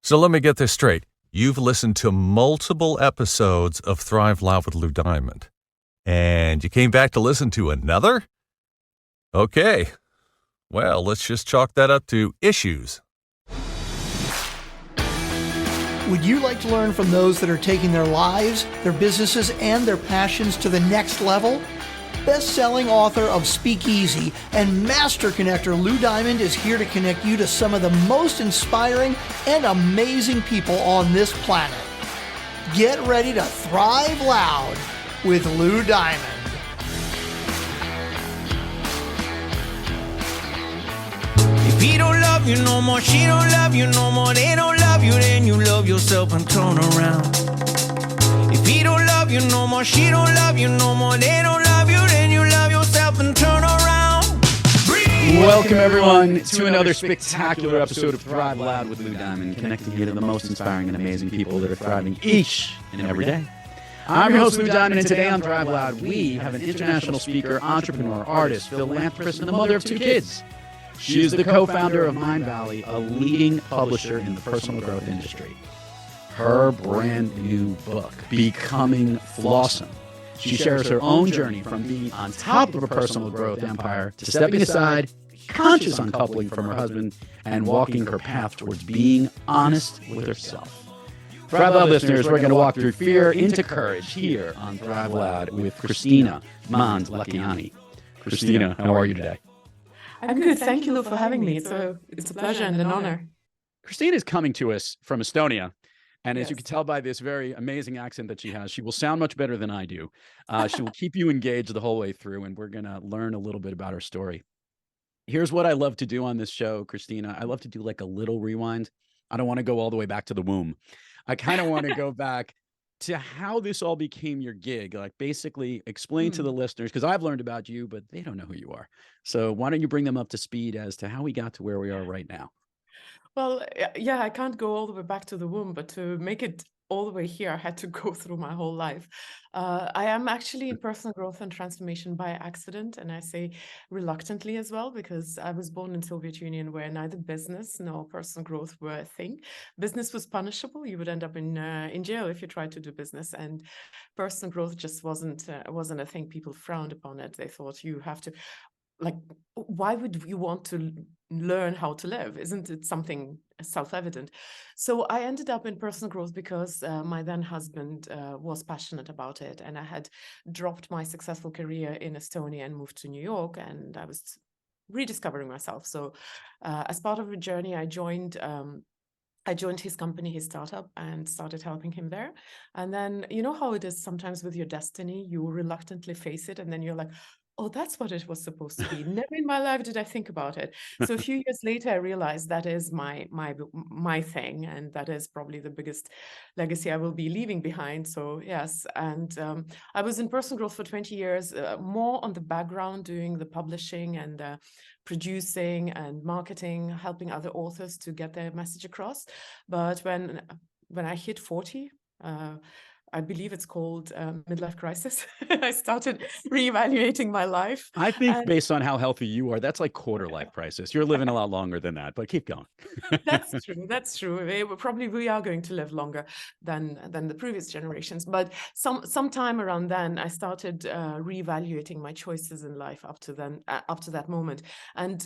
So let me get this straight. You've listened to multiple episodes of Thrive Loud with Lou Diamond, and you came back to listen to another? Okay. Well, let's just chalk that up to issues. Would you like to learn from those that are taking their lives, their businesses, and their passions to the next level? Best-selling author of Speakeasy and master connector Lou Diamond is here to connect you to some of the most inspiring and amazing people on this planet. Get ready to thrive loud with Lou Diamond. If he don't love you no more, she don't love you no more, they don't love you, then you love yourself and turn around. If he don't love you no more, she don't love you no more, they don't love you, then you love yourself and turn around. Breathe. Welcome, everyone, to another spectacular episode of Thrive Loud with Lou Diamond, connecting you to the most inspiring and amazing people that are thriving each and every day. I'm your host, Lou Diamond, and today on Thrive Loud, we have an international speaker, entrepreneur, artist, philanthropist, and the mother of two kids. She is the co-founder of Mindvalley, a leading publisher in the personal growth industry. Her brand new book, Becoming Flawesome. She shares her own journey from being on top of a personal growth empire to stepping aside, conscious uncoupling from her husband, and walking her path towards being honest with herself. Thrive Loud listeners, we're going to walk through fear into courage here on Thrive Loud with Kristina Mand-Lakhiani. Kristina, how are you today? I'm good. Thank you, Lou, for having me. It's a pleasure and an honor. Kristina is coming to us from Estonia. And as Yes. you can tell by this very amazing accent that she has, she will sound much better than I do. She will keep you engaged the whole way through, and we're going to learn a little bit about her story. Here's what I love to do on this show, Kristina. I love to do like a little rewind. I don't want to go all the way back to the womb. I kind of want to go back to how this all became your gig. Like basically explain to the listeners, because I've learned about you, but they don't know who you are. So why don't you bring them up to speed as to how we got to where we are right now? Well, yeah, I can't go all the way back to the womb, but to make it all the way here, I had to go through my whole life. I am actually in personal growth and transformation by accident, and I say reluctantly as well, because I was born in Soviet Union where neither business nor personal growth were a thing. Business was punishable; you would end up in jail if you tried to do business, and personal growth just wasn't a thing. People frowned upon it. They thought you have to. Like, why would you want to learn how to live? Isn't it something self-evident? So I ended up in personal growth because my then husband was passionate about it, and I had dropped my successful career in Estonia and moved to New York, and I was rediscovering myself. So as part of a journey, I joined his company, his startup, and started helping him there. And then, you know how it is sometimes with your destiny, you reluctantly face it, and then you're like, oh, that's what it was supposed to be. Never in my life did I think about it. So a few years later, I realized that is my thing, and that is probably the biggest legacy I will be leaving behind. So yes, and I was in personal growth for 20 years, more on the background, doing the publishing and producing and marketing, helping other authors to get their message across. But when I hit 40, I believe it's called midlife crisis. I started reevaluating my life. I think And based on how healthy you are, that's like quarter life crisis. You're living a lot longer than that, but keep going. that's true. That's true. We are going to live longer than the previous generations. But sometime around then, I started reevaluating my choices in life up to that moment, and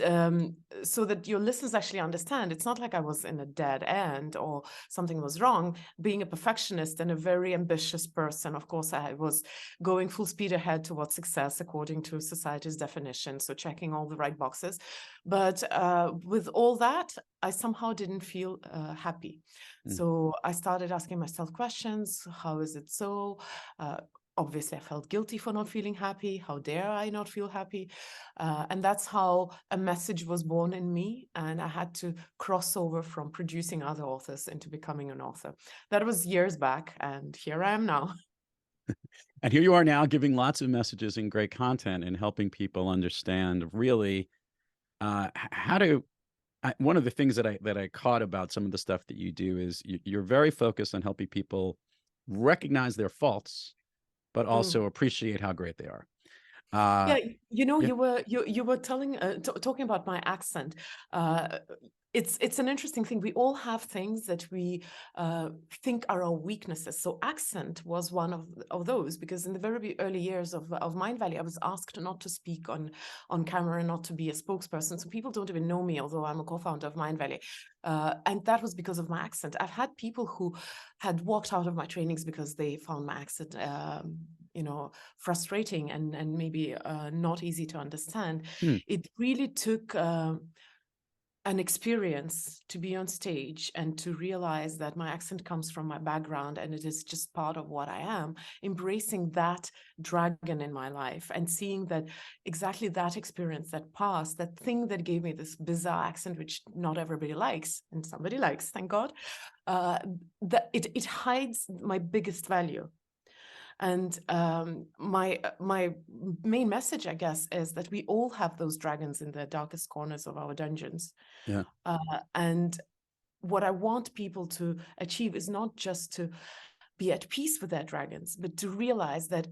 so that your listeners actually understand, it's not like I was in a dead end or something was wrong. Being a perfectionist and a very ambitious person, of course, I was going full speed ahead towards success according to society's definition, so checking all the right boxes. But with all that, I somehow didn't feel happy. So I started asking myself questions. How is it so? Obviously, I felt guilty for not feeling happy. How dare I not feel happy? And that's how a message was born in me. And I had to cross over from producing other authors into becoming an author. That was years back. And here I am now. And here you are now giving lots of messages and great content and helping people understand really how to. One of the things that I caught about some of the stuff that you do is you're very focused on helping people recognize their faults, but also appreciate how great they are. Yeah, Yeah. you were talking about my accent. It's an interesting thing. We all have things that we think are our weaknesses. So accent was one of those, because in the very early years of Mindvalley, I was asked not to speak on camera, not to be a spokesperson. So people don't even know me, although I'm a co-founder of Mindvalley. And that was because of my accent. I've had people who had walked out of my trainings because they found my accent frustrating and maybe not easy to understand. It really took an experience to be on stage and to realize that my accent comes from my background and it is just part of what I am, embracing that dragon in my life and seeing that exactly that experience, that past, that thing that gave me this bizarre accent, which not everybody likes, and somebody likes, thank God, that it hides my biggest value. And my main message, I guess, is that we all have those dragons in the darkest corners of our dungeons. Yeah. And what I want people to achieve is not just to be at peace with their dragons, but to realize that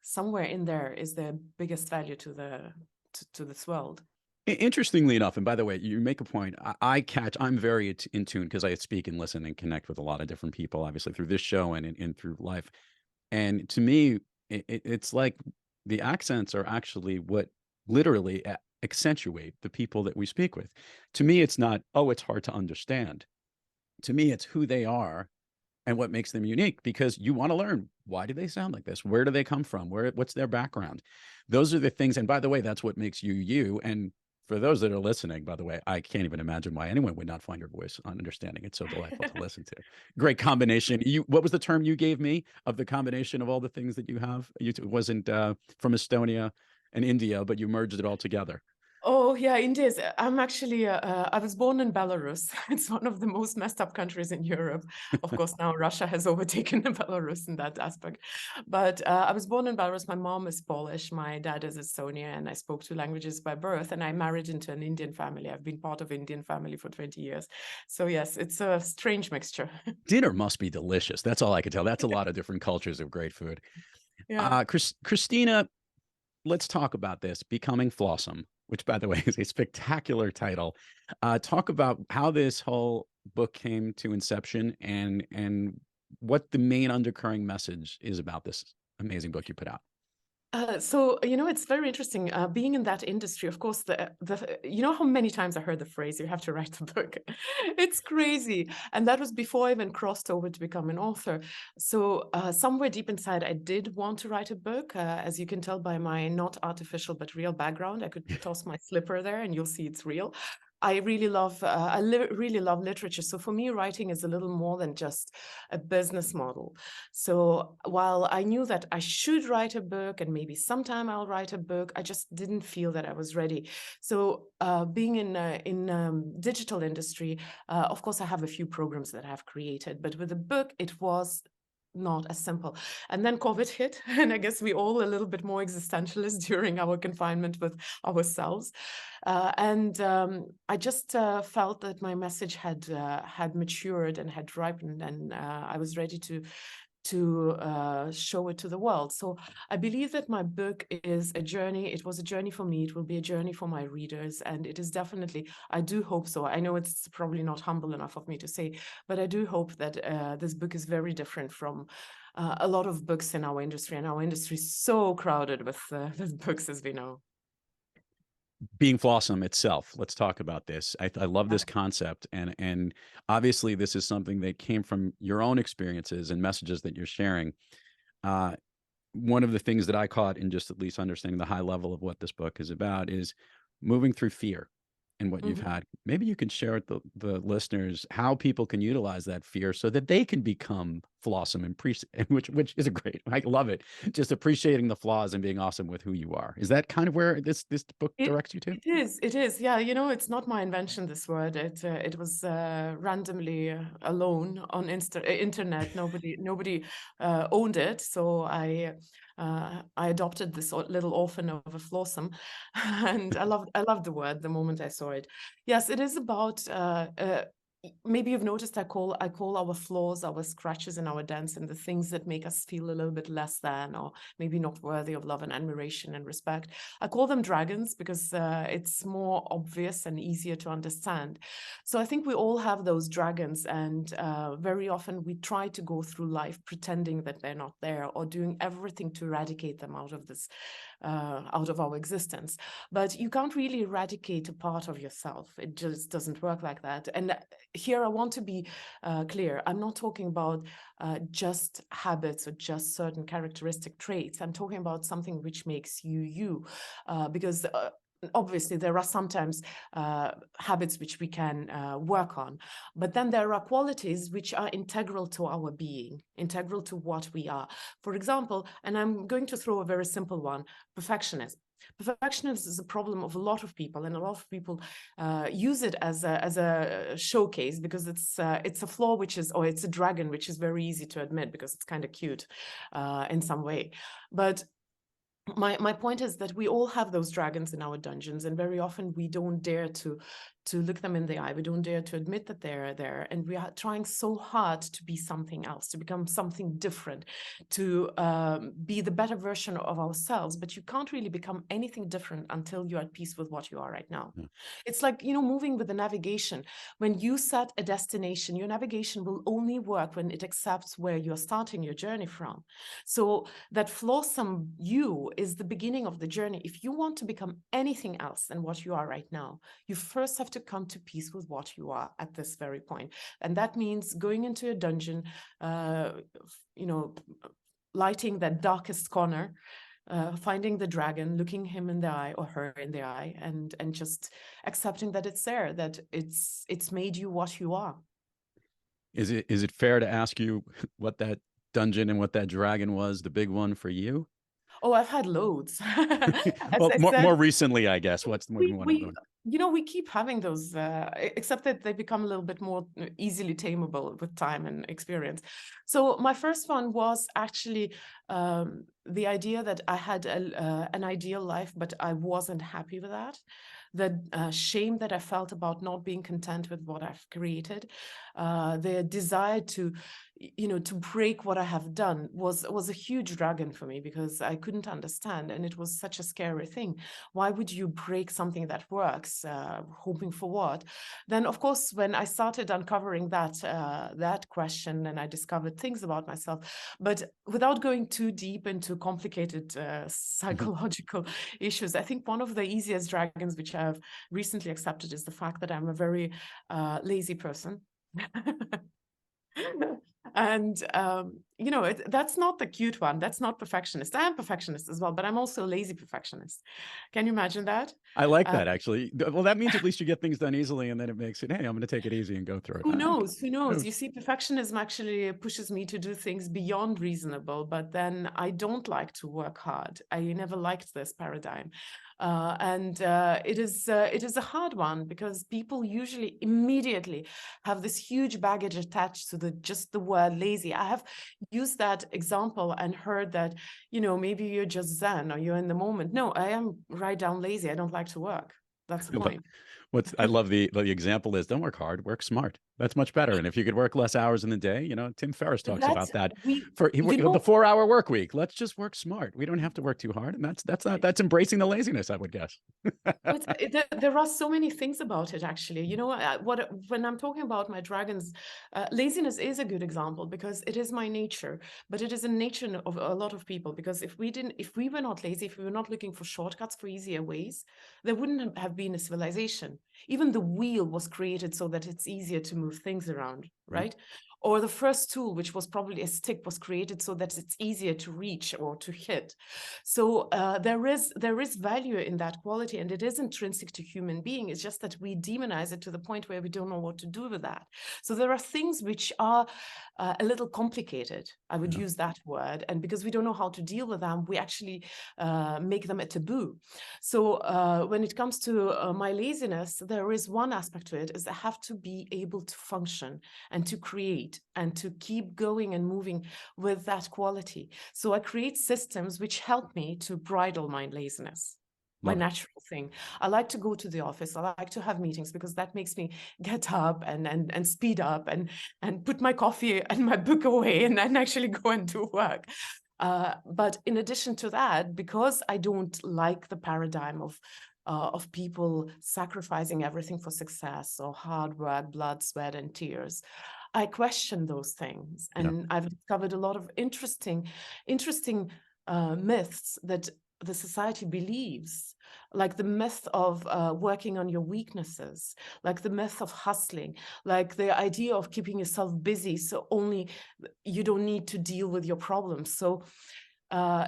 somewhere in there is their biggest value to this world. Interestingly enough, and by the way, you make a point. I'm very in tune because I speak and listen and connect with a lot of different people, obviously through this show and through life. And to me, it's like the accents are actually what literally accentuate the people that we speak with. To me, it's not, oh, it's hard to understand. To me, it's who they are and what makes them unique, because you want to learn, why do they sound like this? Where do they come from? What's their background? Those are the things. And by the way, that's what makes you you. And for those that are listening, by the way, I can't even imagine why anyone would not find your voice understanding. It's so delightful to listen to. Great combination. What was the term you gave me of the combination of all the things that you have? It wasn't from Estonia and India, but you merged it all together. Oh, yeah, India is, I'm actually, I was born in Belarus. It's one of the most messed up countries in Europe. Of course, now Russia has overtaken Belarus in that aspect. But I was born in Belarus. My mom is Polish. My dad is Estonian, and I spoke 2 languages by birth. And I married into an Indian family. I've been part of Indian family for 20 years. So yes, it's a strange mixture. Dinner must be delicious. That's all I can tell. That's a lot of different cultures of great food. Yeah. Kristina, let's talk about this, Becoming Flawesome, which, by the way, is a spectacular title. Talk about how this whole book came to inception and what the main undercurrent message is about this amazing book you put out. So, it's very interesting being in that industry. Of course, you know how many times I heard the phrase, you have to write the book. It's crazy. And that was before I even crossed over to become an author. So somewhere deep inside, I did want to write a book. As you can tell by my not artificial but real background, I could toss my slipper there and you'll see it's real. I really love really love literature. So for me, writing is a little more than just a business model. So while I knew that I should write a book and maybe sometime I'll write a book, I just didn't feel that I was ready. So being in digital industry, of course, I have a few programs that I've created, but with a book, it was not as simple. And then COVID hit, and I guess we all a little bit more existentialist during our confinement with ourselves. And I just felt that my message had matured and had ripened, and I was ready to show it to the world. So I believe that my book is a journey. It was a journey for me. It will be a journey for my readers. And it is definitely, I do hope so. I know it's probably not humble enough of me to say, but I do hope that this book is very different from a lot of books in our industry. And our industry is so crowded with books, as we know. Being Flawesome itself, let's talk about this. I love this concept, and obviously this is something that came from your own experiences and messages that you're sharing. One of the things that I caught in just at least understanding the high level of what this book is about is moving through fear and what you've had. Maybe you can share with the listeners how people can utilize that fear so that they can become Flawesome, and which is a great, I love it. Just appreciating the flaws and being awesome with who you are. Is that kind of where this book directs you to? It is. Yeah, it's not my invention, this word. It was randomly alone on internet. Nobody owned it. So I adopted this little orphan of a Flawesome, and I loved the word the moment I saw it. Yes, it is about maybe you've noticed I call our flaws, our scratches and our dents, and the things that make us feel a little bit less than, or maybe not worthy of love and admiration and respect. I call them dragons because it's more obvious and easier to understand. So I think we all have those dragons, and very often we try to go through life pretending that they're not there, or doing everything to eradicate them out of this, out of our existence. But you can't really eradicate a part of yourself. It just doesn't work like that. And here I want to be clear. I'm not talking about just habits or just certain characteristic traits. I'm talking about something which makes you you, because obviously there are sometimes habits which we can work on, but then there are qualities which are integral to our being, integral to what we are. For example, and I'm going to throw a very simple one: perfectionism. Perfectionism is a problem of a lot of people, and a lot of people use it as a showcase because it's a flaw which is, or it's a dragon which is very easy to admit because it's kind of cute in some way. But my point is that we all have those dragons in our dungeons, and very often we don't dare to look them in the eye. We don't dare to admit that they're there, and we are trying so hard to be something else, to become something different, to be the better version of ourselves. But you can't really become anything different until you're at peace with what you are right now. It's like, moving with the navigation. When you set a destination, your navigation will only work when it accepts where you're starting your journey from. So that flawesome you is the beginning of the journey. If you want to become anything else than what you are right now, you first have to come to peace with what you are at this very point. And that means going into a dungeon, lighting that darkest corner, finding the dragon, looking him in the eye or her in the eye, and just accepting that it's there, that it's made you what you are. Is it fair to ask you what that dungeon and what that dragon was, the big one for you? Oh, I've had loads. Well, more recently, I guess. What's the one? We keep having those, except that they become a little bit more easily tameable with time and experience. So my first one was actually the idea that I had an ideal life, but I wasn't happy with that. The shame that I felt about not being content with what I've created, the desire to break what I have done was a huge dragon for me, because I couldn't understand, and it was such a scary thing. Why would you break something that works? Hoping for what? Then, of course, when I started uncovering that question, and I discovered things about myself, but without going too deep into complicated psychological issues, I think one of the easiest dragons which I've recently accepted is the fact that I'm a very lazy person. And that's not the cute one. That's not perfectionist. I am perfectionist as well, but I'm also a lazy perfectionist. Can you imagine that? I like that, actually. Well, that means at least you get things done easily, and then it makes it, hey, I'm going to take it easy and go through it. Who knows? Who knows? You see, perfectionism actually pushes me to do things beyond reasonable, but then I don't like to work hard. I never liked this paradigm. And it is a hard one, because people usually immediately have this huge baggage attached to just the word lazy. I have used that example and heard that, maybe you're just Zen or you're in the moment. No, I am right down lazy. I don't like to work. That's the point. I love the example is, don't work hard, work smart. That's much better. And if you could work less hours in the day, Tim Ferriss talks about that. The 4-hour work week. Let's just work smart. We don't have to work too hard. And that's embracing the laziness, I would guess. There are so many things about it, actually. When I'm talking about my dragons, laziness is a good example, because it is my nature, but it is a nature of a lot of people. Because if we were not lazy, if we were not looking for shortcuts, for easier ways, there wouldn't have been a civilization. Even the wheel was created so that it's easier to move things around, right? Or the first tool, which was probably a stick, was created so that it's easier to reach or to hit. So there is value in that quality, and it is intrinsic to human being. It's just that we demonize it to the point where we don't know what to do with that. So there are things which are a little complicated, I would use that word, and because we don't know how to deal with them, we actually make them a taboo. So when it comes to my laziness, there is one aspect to it, is I have to be able to function and to create and to keep going and moving with that quality. So I create systems which help me to bridle my laziness. my Love it. natural thing. I like to go to the office. I like to have meetings because that makes me get up and speed up and put my coffee and my book away and then actually go and do work. But in addition to that, because I don't like the paradigm of people sacrificing everything for success or hard work, blood, sweat, and tears, I question those things. And I've discovered a lot of interesting myths that the society believes, like the myth of working on your weaknesses, like the myth of hustling, like the idea of keeping yourself busy so only you don't need to deal with your problems. So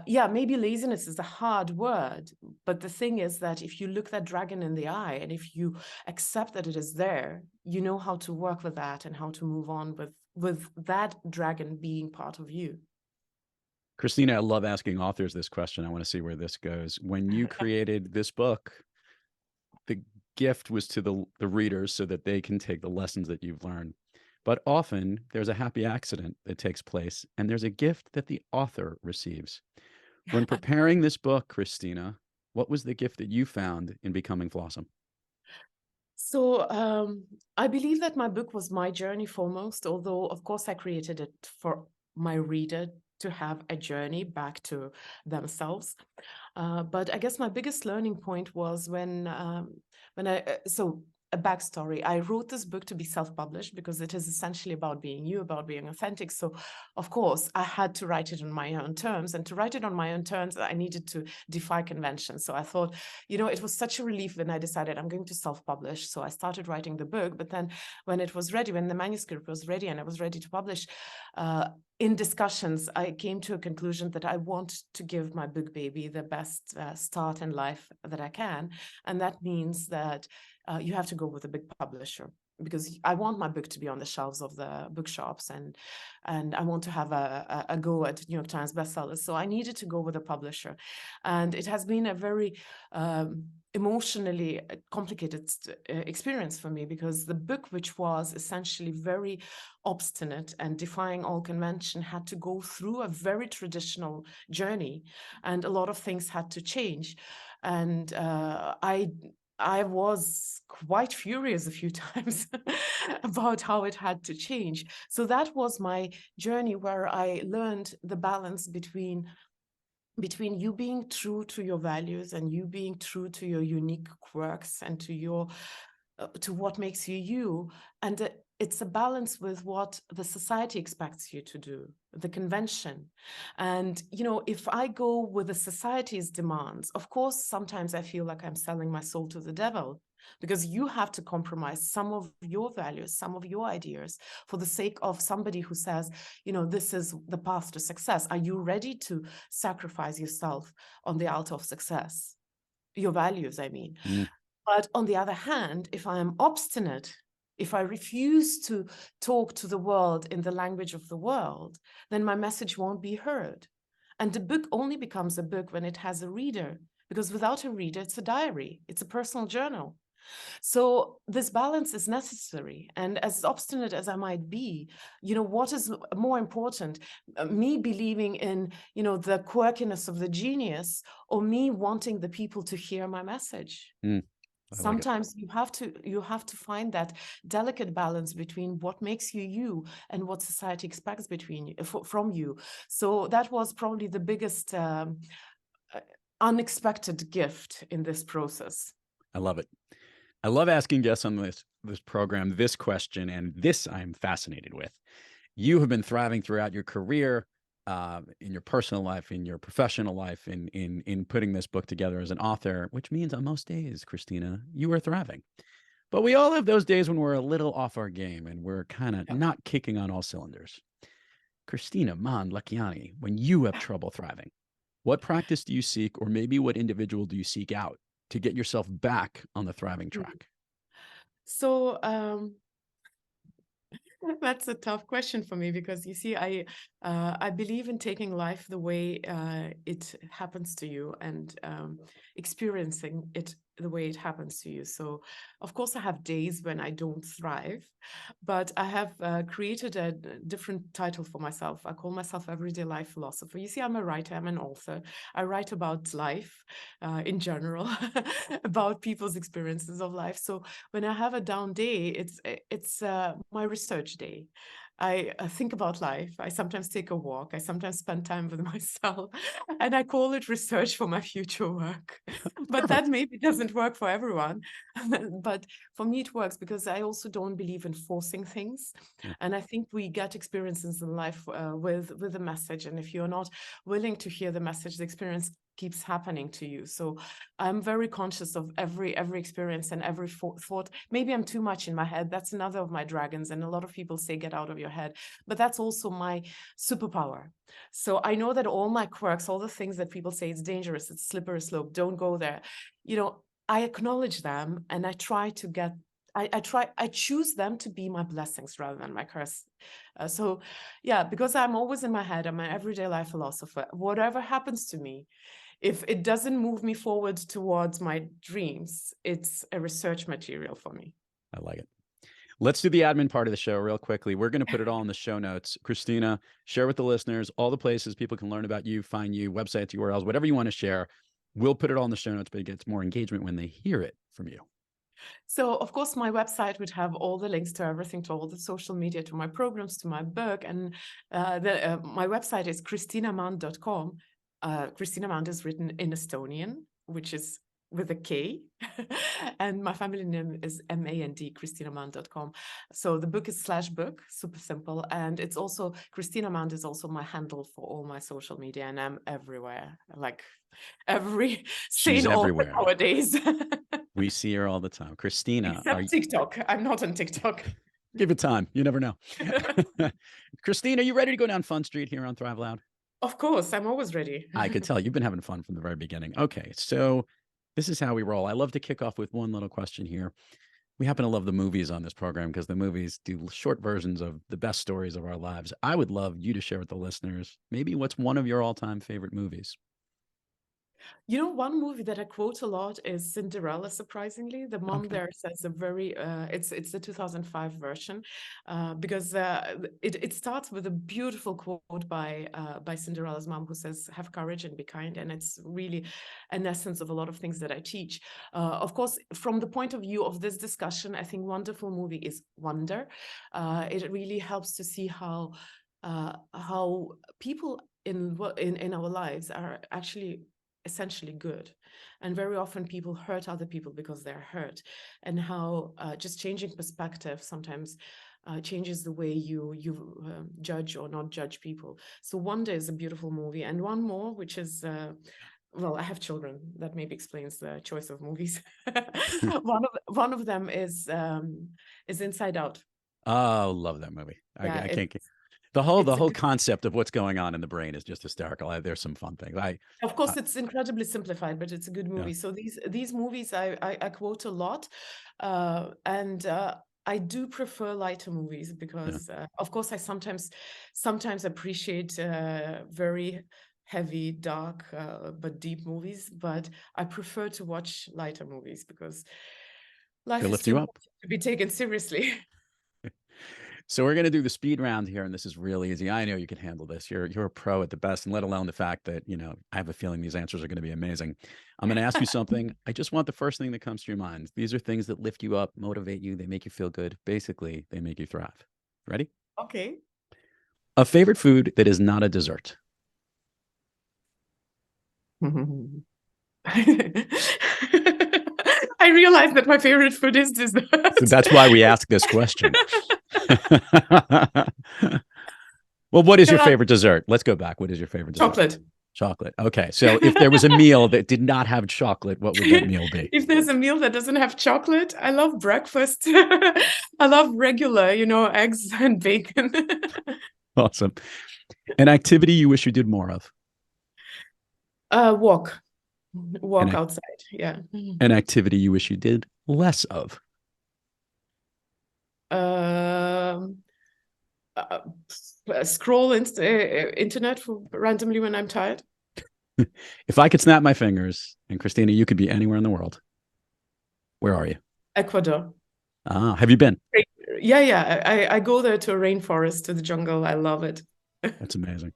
yeah, maybe laziness is a hard word, but the thing is that if you look that dragon in the eye and if you accept that it is there, you know how to work with that and how to move on with that dragon being part of you. Kristina, I love asking authors this question. I want to see where this goes. When you created this book, the gift was to the readers so that they can take the lessons that you've learned. But often there's a happy accident that takes place, and there's a gift that the author receives. When preparing this book, Kristina, what was the gift that you found in becoming Flawesome? So I believe that my book was my journey foremost, although of course I created it for my reader to have a journey back to themselves. But I guess my biggest learning point was when so a backstory. I wrote this book to be self-published because it is essentially about being you, about being authentic. So of course I had to write it on my own terms, and to write it on my own terms, I needed to defy convention. So I thought, you know, it was such a relief when I decided I'm going to self-publish. So I started writing the book, but then when it was ready, when the manuscript was ready and I was ready to publish, in discussions, I came to a conclusion that I want to give my book baby the best start in life that I can. And that means that you have to go with a big publisher, because I want my book to be on the shelves of the bookshops, and I want to have a go at New York Times bestsellers. So I needed to go with a publisher. And it has been a very emotionally complicated experience for me, because the book, which was essentially very obstinate and defying all convention, had to go through a very traditional journey, and a lot of things had to change. And I was quite furious a few times about how it had to change. So that was my journey, where I learned the balance between you being true to your values and you being true to your unique quirks and to your to what makes you you, and it's a balance with what the society expects you to do, the convention. And you know, if I go with the society's demands, of course sometimes I feel like I'm selling my soul to the devil, because you have to compromise some of your values, some of your ideas, for the sake of somebody who says, you know, this is the path to success. Are you ready to sacrifice yourself on the altar of success? Your values, I mean. But on the other hand, if I am obstinate, if I refuse to talk to the world in the language of the world, then my message won't be heard. And the book only becomes a book when it has a reader, because without a reader, it's a diary, it's a personal journal. So this balance is necessary. And as obstinate as I might be, you know, what is more important, me believing in, you know, the quirkiness of the genius, or me wanting the people to hear my message? Sometimes you have to find that delicate balance between what makes you you and what society expects from you. So that was probably the biggest unexpected gift in this process. I love it. I love asking guests on this program this question, and this I'm fascinated with. You have been thriving throughout your career, in your personal life, in your professional life, in putting this book together as an author, which means on most days, Kristina, you are thriving. But we all have those days when we're a little off our game and we're kind of not kicking on all cylinders. Kristina Mand-Lakhiani, when you have trouble thriving, what practice do you seek, or maybe what individual do you seek out to get yourself back on the thriving track? So that's a tough question for me, because you see, I believe in taking life the way it happens to you, and experiencing it the way it happens to you. So, of course, I have days when I don't thrive, but I have created a different title for myself. I call myself Everyday Life Philosopher. You see, I'm a writer, I'm an author. I write about life in general, about people's experiences of life. So when I have a down day, it's my research day. I think about life. I sometimes take a walk. I sometimes spend time with myself, and I call it research for my future work. But that maybe doesn't work for everyone. But for me, it works because I also don't believe in forcing things. Yeah. And I think we get experiences in life with a message. And if you're not willing to hear the message, the experience keeps happening to you. So I'm very conscious of every experience and every thought. Maybe I'm too much in my head. That's another of my dragons. And a lot of people say, get out of your head. But that's also my superpower. So I know that all my quirks, all the things that people say it's dangerous, it's slippery slope, don't go there. You know, I acknowledge them and I try to get, I choose them to be my blessings rather than my curse. So yeah, because I'm always in my head, I'm an everyday life philosopher. Whatever happens to me, if it doesn't move me forward towards my dreams, it's a research material for me. I like it. Let's do the admin part of the show real quickly. We're going to put it all in the show notes. Kristina, share with the listeners all the places people can learn about you, find you, websites, URLs, whatever you want to share. We'll put it all in the show notes, but it gets more engagement when they hear it from you. So, of course, my website would have all the links to everything, to all the social media, to my programs, to my book. And my website is kristinamand.com. Kristina Mand is written in Estonian, which is with a K. And my family name is Mand, kristinamand.com. So the book is /book, super simple. And it's also, Kristina Mand is also my handle for all my social media. And I'm everywhere, like every sane author everywhere nowadays. We see her all the time. Kristina. Except TikTok. I'm not on TikTok. Give it time. You never know. Kristina, are you ready to go down Fun Street here on Thrive Loud? Of course, I'm always ready. I could tell you've been having fun from the very beginning. Okay, so this is how we roll. I love to kick off with one little question here. We happen to love the movies on this program because the movies do short versions of the best stories of our lives. I would love you to share with the listeners maybe what's one of your all-time favorite movies. You know, one movie that I quote a lot is Cinderella, surprisingly. The mom there says a very, it's the 2005 version, because it starts with a beautiful quote by Cinderella's mom who says, have courage and be kind. And it's really an essence of a lot of things that I teach. Of course, from the point of view of this discussion, I think wonderful movie is Wonder. It really helps to see how people in our lives are actually essentially good, and very often people hurt other people because they're hurt, and how just changing perspective sometimes changes the way you judge or not judge people. So Wonder is a beautiful movie. And one more, which is well, I have children, that maybe explains the choice of movies. one of them is Inside Out. Oh, love that movie. Yeah, I can't. The whole concept of what's going on in the brain is just hysterical. There's some fun things. Of course, it's incredibly simplified, but it's a good movie. Yeah. So these movies I quote a lot, and I do prefer lighter movies because, of course, I sometimes appreciate very heavy, dark, but deep movies. But I prefer to watch lighter movies because life is too much to be taken seriously. So we're going to do the speed round here, and this is really easy. I know you can handle this. You're a pro at the best, and let alone the fact that, I have a feeling these answers are going to be amazing. I'm going to ask you something. I just want the first thing that comes to your mind. These are things that lift you up, motivate you. They make you feel good. Basically, they make you thrive. Ready? Okay. A favorite food that is not a dessert. I realize that my favorite food is dessert. So that's why we ask this question. Well, what is your favorite dessert? Let's go back. What is your favorite dessert? Chocolate. Chocolate. Okay. So if there was a meal that did not have chocolate, what would that meal be? If there's a meal that doesn't have chocolate, I love breakfast. I love regular, eggs and bacon. Awesome. An activity you wish you did more of? Walk outside. Yeah. An activity you wish you did less of? Scroll internet randomly when I'm tired. If I could snap my fingers, and Kristina, you could be anywhere in the world, Where are you? Ecuador. Have you been? Yeah. I go there to a rainforest, to the jungle. I love it. That's amazing.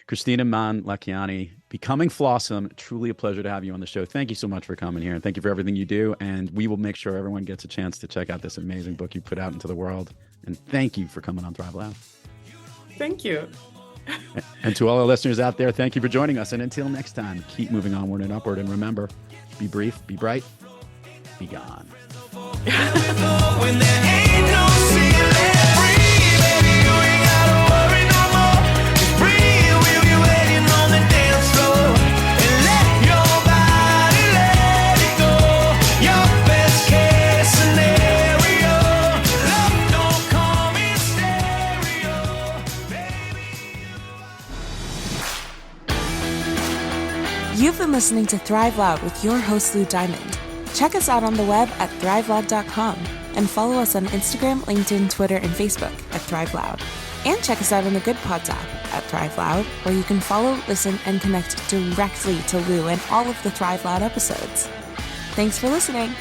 Kristina Mand-Lakhiani, Becoming Flawesome. Truly a pleasure to have you on the show. Thank you so much for coming here, and thank you for everything you do. And we will make sure everyone gets a chance to check out this amazing book you put out into the world. And thank you for coming on Thrive Loud. Thank you. And to all our listeners out there, thank you for joining us. And until next time, keep moving onward and upward. And remember, be brief, be bright, be gone. When there ain't no ceiling, breathe, baby, you ain't gotta worry no more. Just breathe, we'll be waiting on the dance floor. And let your body let it go. Your best case scenario. Love don't come in stereo, baby. You've been listening to Thrive Loud with your host, Lou Diamond. Check us out on the web at thriveloud.com and follow us on Instagram, LinkedIn, Twitter, and Facebook at Thrive Loud. And check us out on the Good Pods app at Thrive Loud, where you can follow, listen, and connect directly to Lou and all of the Thrive Loud episodes. Thanks for listening.